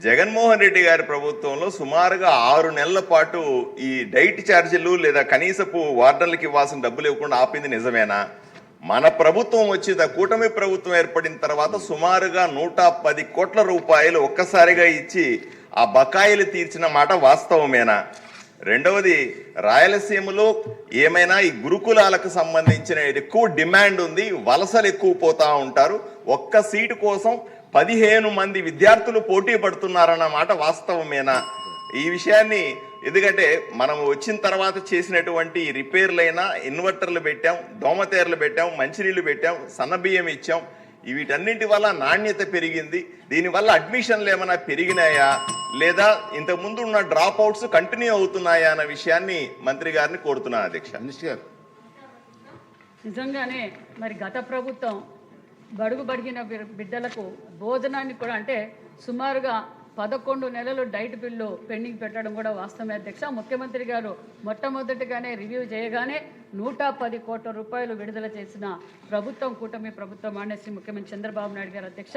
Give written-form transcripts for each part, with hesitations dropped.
జగన్మోహన్ రెడ్డి గారి ప్రభుత్వంలో సుమారుగా 6 నెలల పాటు ఈ డైట్ ఛార్జీలు లేదా కనీసపు వార్డర్లకు ఇవ్వాల్సిన డబ్బులు ఇవ్వకుండా ఆపింది నిజమేనా? మన ప్రభుత్వం కూటమి ప్రభుత్వం ఏర్పడిన తర్వాత సుమారుగా 110 కోట్ల రూపాయలు ఒక్కసారిగా ఇచ్చి ఆ బకాయిలు తీర్చిన మాట వాస్తవమేనా? రెండవది, రాయలసీమలో ఏమైనా ఈ గురుకులాలకు సంబంధించిన ఎక్కువ డిమాండ్ ఉంది, వలసలు ఎక్కువ పోతా ఉంటారు, ఒక్క సీటు కోసం 15 మంది విద్యార్థులు పోటీ పడుతున్నారన్న మాట వాస్తవమేనా? ఈ విషయాన్ని ఎందుకంటే మనం వచ్చిన తర్వాత చేసినటువంటి రిపేర్లైనా ఇన్వర్టర్లు పెట్టాం, దోమతేరలు పెట్టాం, మంచినీళ్ళు పెట్టాం, సన్నబియ్యం ఇచ్చాం. వీటన్నింటి వల్ల నాణ్యత పెరిగింది. దీనివల్ల అడ్మిషన్లు ఏమైనా పెరిగినాయా లేదా ఇంతకుముందు ఉన్న డ్రాప్ అవుట్స్ కంటిన్యూ అవుతున్నాయా అన్న విషయాన్ని మంత్రి గారిని కోరుతున్నాను అధ్యక్ష. నిజంగానే మరి గత ప్రభుత్వం బడిగిన బిడ్డలకు భోజనాన్ని కూడా అంటే సుమారుగా 11 నెలలు డైట్ బిల్లు పెండింగ్ పెట్టడం కూడా వాస్తవమే అధ్యక్ష. ముఖ్యమంత్రి గారు మొట్టమొదటిగానే రివ్యూ చేయగానే 110 కోట్ల రూపాయలు విడుదల చేసిన ప్రభుత్వం కూటమి ప్రభుత్వం మానేసి ముఖ్యమంత్రి చంద్రబాబు నాయుడు గారు అధ్యక్ష.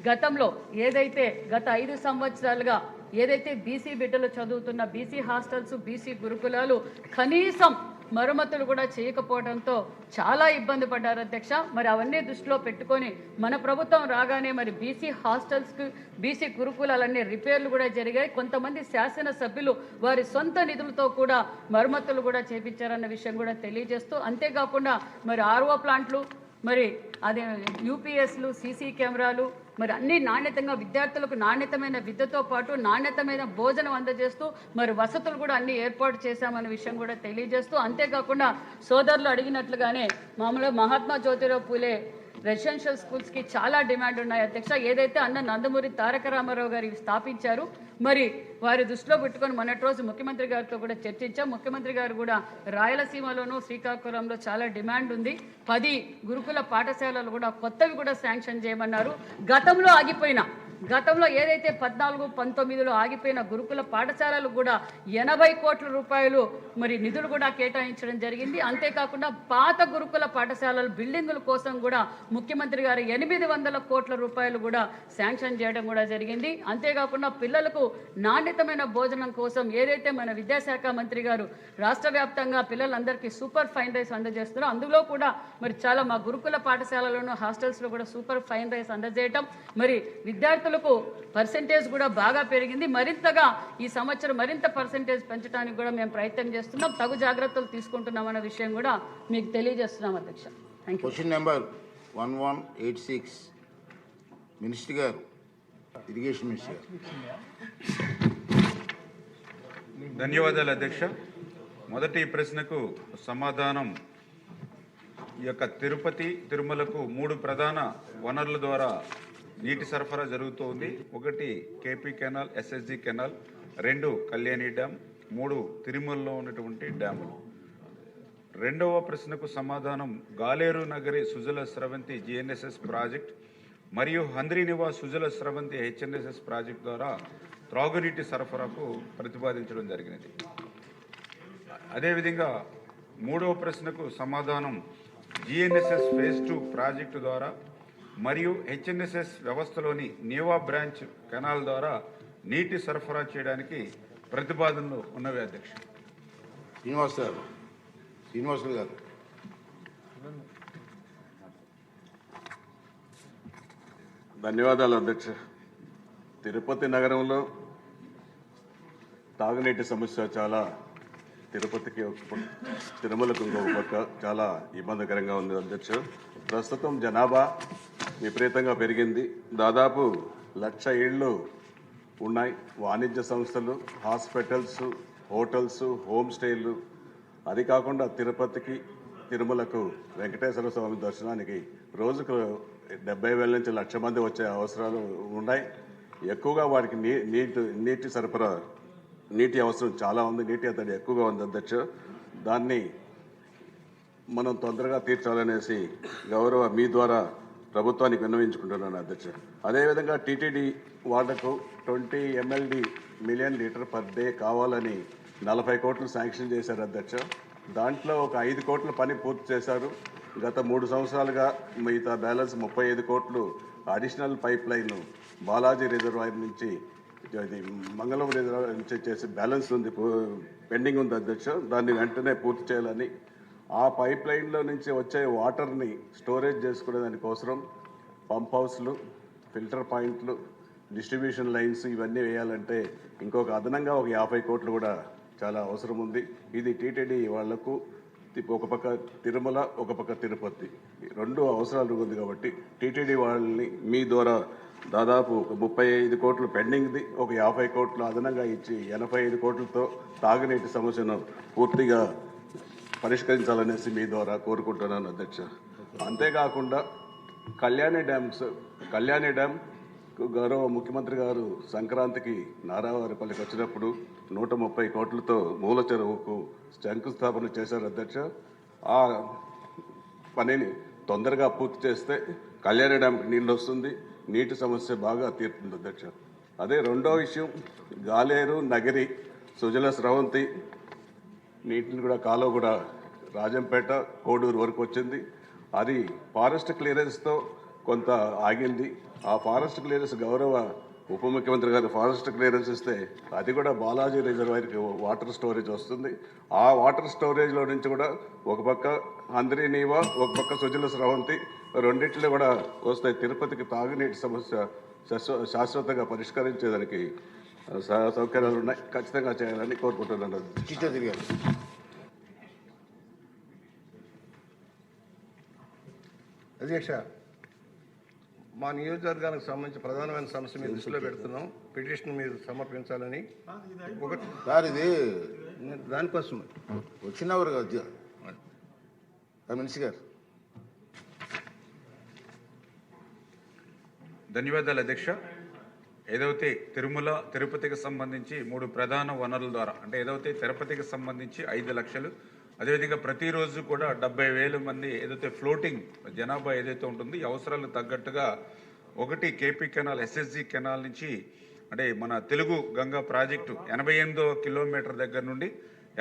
గతంలో ఏదైతే గత 5 సంవత్సరాలుగా ఏదైతే బీసీ బిడ్డలు చదువుతున్న బీసీ హాస్టల్స్, బీసీ గురుకులాలు కనీసం మరమ్మతులు కూడా చేయకపోవడంతో చాలా ఇబ్బంది పడ్డారు అధ్యక్ష. మరి అవన్నీ దృష్టిలో పెట్టుకొని మన ప్రభుత్వం రాగానే మరి బీసీ హాస్టల్స్కి, బీసీ గురుకులాలన్నీ రిపేర్లు కూడా జరిగాయి. కొంతమంది శాసనసభ్యులు వారి సొంత నిధులతో కూడా మరమ్మతులు కూడా చేపించారన్న విషయం కూడా తెలియజేస్తూ, అంతేకాకుండా మరి ఆర్ఓ ప్లాంట్లు, మరి అదే యూపీఎస్లు, సీసీ కెమెరాలు, మరి అన్ని నాణ్యతంగా విద్యార్థులకు నాణ్యతమైన విద్యతో పాటు నాణ్యతమైన భోజనం అందజేస్తూ మరి వసతులు కూడా అన్ని ఏర్పాటు చేశామన్న విషయం కూడా తెలియజేస్తూ, అంతేకాకుండా సోదరులు అడిగినట్లుగానే మామూలుగా మహాత్మా జ్యోతిరావు పూలే రెసిడెన్షియల్ స్కూల్స్కి చాలా డిమాండ్ ఉన్నాయి అధ్యక్ష. ఏదైతే అన్న నందమూరి తారక రామారావు గారు స్థాపించారు, మరి వారి దృష్టిలో పెట్టుకొని మొన్నటి రోజు ముఖ్యమంత్రి గారితో కూడా చర్చించాం. ముఖ్యమంత్రి గారు కూడా రాయలసీమలోనూ శ్రీకాకుళంలో చాలా డిమాండ్ ఉంది, 10 గురుకుల పాఠశాలలు కూడా కొత్తవి కూడా శాంక్షన్ చేయమన్నారు. గతంలో ఏదైతే 14-19లో ఆగిపోయిన గురుకుల పాఠశాలలు కూడా 80 కోట్ల రూపాయలు మరి నిధులు కూడా కేటాయించడం జరిగింది. అంతేకాకుండా పాత గురుకుల పాఠశాలల బిల్డింగుల కోసం కూడా ముఖ్యమంత్రి గారు 800 కోట్ల రూపాయలు కూడా శాంక్షన్ చేయడం కూడా జరిగింది. అంతేకాకుండా పిల్లలకు నాణ్యతమైన భోజనం కోసం ఏదైతే మన విద్యాశాఖ మంత్రి గారు రాష్ట్ర వ్యాప్తంగా పిల్లలందరికీ సూపర్ ఫైన్ రైస్ అందజేస్తున్నారో అందులో కూడా మరి చాలా మా గురుకుల పాఠశాలలోనూ హాస్టల్స్లో కూడా సూపర్ ఫైన్ రైస్ అందజేయటం, మరి విద్యార్థులకు పర్సెంటేజ్ కూడా బాగా పెరిగింది. మరింతగా ఈ సంవత్సరం మరింత పర్సెంటేజ్ పెంచడానికి కూడా మేము ప్రయత్నం చేస్తున్నాం, తగు జాగ్రత్తలు తీసుకుంటున్నాం అన్న విషయం కూడా మీకు తెలియజేస్తున్నాం అధ్యక్ష. Thank you. Question number 1186 minister గారు, ఇరిగేషన్ మినిస్టర్ గారు. ధన్యవాదాలు అధ్యక్ష. మొదటి ప్రశ్నకు సమాధానం, ఈ యొక్క తిరుపతి, తిరుమలకు 3 ప్రధాన వనరుల ద్వారా నీటి సరఫరా జరుగుతోంది. 1 KP canal, SSG canal, 2 Kalyani dam, 3 తిరుమలలో ఉన్నటువంటి డ్యాములు. రెండవ ప్రశ్నకు సమాధానం, గాలేరు నగరి సుజల స్రవంతి జిఎన్ఎస్ఎస్ ప్రాజెక్ట్ మరియు హంద్రీనివాస్ సుజల స్రవంతి హెచ్ఎన్ఎస్ఎస్ ప్రాజెక్ట్ ద్వారా త్రాగునీటి సరఫరాకు ప్రతిపాదించడం జరిగినది. అదేవిధంగా మూడవ ప్రశ్నకు సమాధానం, జిఎన్ఎస్ఎస్ ఫేజ్ 2 ప్రాజెక్టు ద్వారా మరియు హెచ్ఎన్ఎస్ఎస్ వ్యవస్థలోని నీవా బ్రాంచ్ కెనాల్ ద్వారా నీటి సరఫరా చేయడానికి ప్రతిపాదనలు ఉన్నవి అధ్యక్ష. శ్రీనివాస్ గారు. ధన్యవాదాలు అధ్యక్ష. తిరుపతి నగరంలో తాగునీటి సమస్య చాలా తిరుపతికి తిరుమలకు ఇంకొక పక్క చాలా ఇబ్బందికరంగా ఉంది అధ్యక్ష. ప్రస్తుతం జనాభా విపరీతంగా పెరిగింది. దాదాపు 1,00,000 ఇళ్ళు ఉన్నాయి. వాణిజ్య సంస్థలు, హాస్పిటల్స్, హోటల్స్, హోమ్ స్టేలు, అది కాకుండా తిరుపతికి, తిరుమలకు వెంకటేశ్వర స్వామి దర్శనానికి రోజుకు 70,000 నుంచి 1,00,000 మంది వచ్చే అవసరాలు ఉన్నాయి. ఎక్కువగా వారికి నీటి సరఫరా, నీటి అవసరం చాలా ఉంది, నీటి అతడి ఎక్కువగా ఉంది అధ్యక్ష. దాన్ని మనం తొందరగా తీర్చాలనేసి గౌరవ మీ ద్వారా ప్రభుత్వానికి విన్నవించుకుంటున్నాను అధ్యక్ష. అదేవిధంగా టీటీడీ వాటకు 20 MLD million litre per day కావాలని 40 కోట్లు శాంక్షన్ చేశారు అధ్యక్ష. దాంట్లో ఒక 5 కోట్ల పని పూర్తి చేశారు. గత 3 సంవత్సరాలుగా మిగతా బ్యాలెన్స్ 35 కోట్లు additional pipe line Balaji reservoir నుంచి ఇది మంగళం రిజర్వాయర్ నుంచి చేసే బ్యాలెన్స్ ఉంది, పెండింగ్ ఉంది అధ్యక్ష. దాన్ని వెంటనే పూర్తి చేయాలని, ఆ పైప్ లైన్లో నుంచి వచ్చే వాటర్ని స్టోరేజ్ చేసుకునే దానికోసం పంప్ హౌస్లు, ఫిల్టర్ పాయింట్లు, డిస్ట్రిబ్యూషన్ లైన్స్ ఇవన్నీ వేయాలంటే ఇంకొక అదనంగా ఒక 50 కోట్లు కూడా చాలా అవసరం ఉంది. ఇది టీటీడీ వాళ్లకు ఒక పక్క తిరుమల, ఒక పక్క తిరుపతి, రెండు అవసరాలు ఉంది కాబట్టి టీటీడీ వాళ్ళని మీ ద్వారా దాదాపు 35 కోట్లు పెండింగ్ది, ఒక 50 కోట్లు అదనంగా ఇచ్చి 85 కోట్లతో తాగునీటి సమస్యను పూర్తిగా పరిష్కరించాలనేసి మీ ద్వారా కోరుకుంటున్నాను అధ్యక్ష. అంతేకాకుండా కళ్యాణి డ్యామ్ గౌరవ ముఖ్యమంత్రి గారు సంక్రాంతికి నారావారిపల్లికి వచ్చినప్పుడు 130 కోట్లతో మూల చెరువుకు శంకుస్థాపన చేశారు అధ్యక్ష. ఆ పనిని తొందరగా పూర్తి చేస్తే కళ్యాణి డ్యాంకి నీళ్ళు వస్తుంది, నీటి సమస్య బాగా తీరుతుంది అధ్యక్ష. అదే రెండో విషయం, గాలేరు, నగిరి, సుజల స్రవంతి నీటిని కూడా కాలువ కూడా రాజంపేట, కోడూరు వరకు వచ్చింది. అది ఫారెస్ట్ క్లియరెన్స్తో కొంత ఆగింది. ఆ ఫారెస్ట్ క్లియరెన్స్ గౌరవ ఉప ముఖ్యమంత్రి గారు ఫారెస్ట్ క్లియరెన్స్ ఇస్తే అది కూడా బాలాజీ రిజర్వాయర్కి వాటర్ స్టోరేజ్ వస్తుంది. ఆ వాటర్ స్టోరేజ్లో నుంచి కూడా ఒక పక్క అంద్రి నీవా, ఒక పక్క సుజల స్రవంతి రెండింటిలో కూడా వస్తాయి. తిరుపతికి తాగునీటి సమస్య శాశ్వతంగా పరిష్కరించేదానికి సౌకర్యాలు ఉన్నాయి, ఖచ్చితంగా చేయాలని కోరుకుంటున్నాను. చౌదరి గారు. అధ్యక్ష, మా నియోజకవర్గానికి సంబంధించి ప్రధానమైన సమస్య మీరు దృష్టిలో పెడుతున్నాం. పిటిషన్ మీరు సమర్పించాలని ఒకటి సార్ ఇది దానికోసం వచ్చినవారు కదా మినిస్టర్ గారు. ధన్యవాదాలు అధ్యక్ష. ఏదైతే తిరుమల, తిరుపతికి సంబంధించి 3 ప్రధాన వనరుల ద్వారా, అంటే ఏదైతే తిరుపతికి సంబంధించి 5 లక్షలు, అదేవిధంగా ప్రతిరోజు కూడా 70,000 మంది ఏదైతే ఫ్లోటింగ్ జనాభా ఏదైతే ఉంటుందో ఈ అవసరాలకు తగ్గట్టుగా ఒకటి కేపీ కెనాల్, ఎస్ఎస్జి కెనాల్ నుంచి, అంటే మన తెలుగు గంగా ప్రాజెక్టు 88వ కిలోమీటర్ దగ్గర నుండి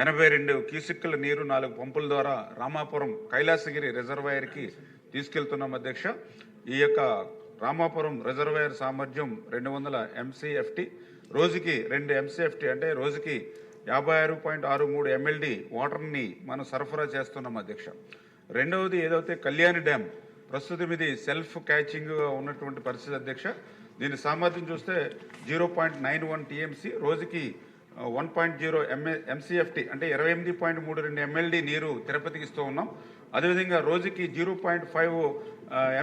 82 క్యూసిక్కుల నీరు 4 పంపుల ద్వారా రామాపురం కైలాసగిరి రిజర్వాయర్కి తీసుకెళ్తున్నాం అధ్యక్ష. ఈ యొక్క రామాపురం రిజర్వాయర్ సామర్థ్యం 200 MCFT, రోజుకి 2 MCFT, అంటే రోజుకి 56.63 MLD వాటర్ని మనం సరఫరా చేస్తున్నాం అధ్యక్ష. రెండవది ఏదైతే కళ్యాణి డ్యామ్, ప్రస్తుతం ఇది సెల్ఫ్ క్యాచింగ్గా ఉన్నటువంటి పరిస్థితి అధ్యక్ష. దీని సామర్థ్యం చూస్తే 0.91 TMC, రోజుకి 1.0 MCFT, అంటే 28.32 MLD నీరు తిరుపతికి ఇస్తూ ఉన్నాం. అదేవిధంగా రోజుకి 0.5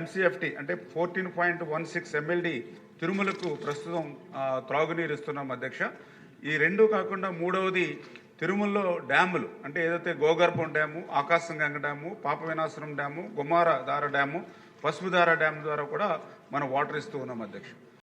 MCFT, అంటే 14.16 MLD తిరుమలకు ప్రస్తుతం త్రాగునీరు ఇస్తున్నాం అధ్యక్ష. ఈ రెండు కాకుండా మూడవది తిరుమలలో డ్యాములు, అంటే ఏదైతే గోగర్భం డ్యాము, ఆకాశగంగ డ్యాము, పాప వినాశనం డ్యాము, గుమ్మారధార డ్యాము, పసుపుధార డ్యాము ద్వారా కూడా మనం వాటర్ ఇస్తూ ఉన్నాం అధ్యక్ష.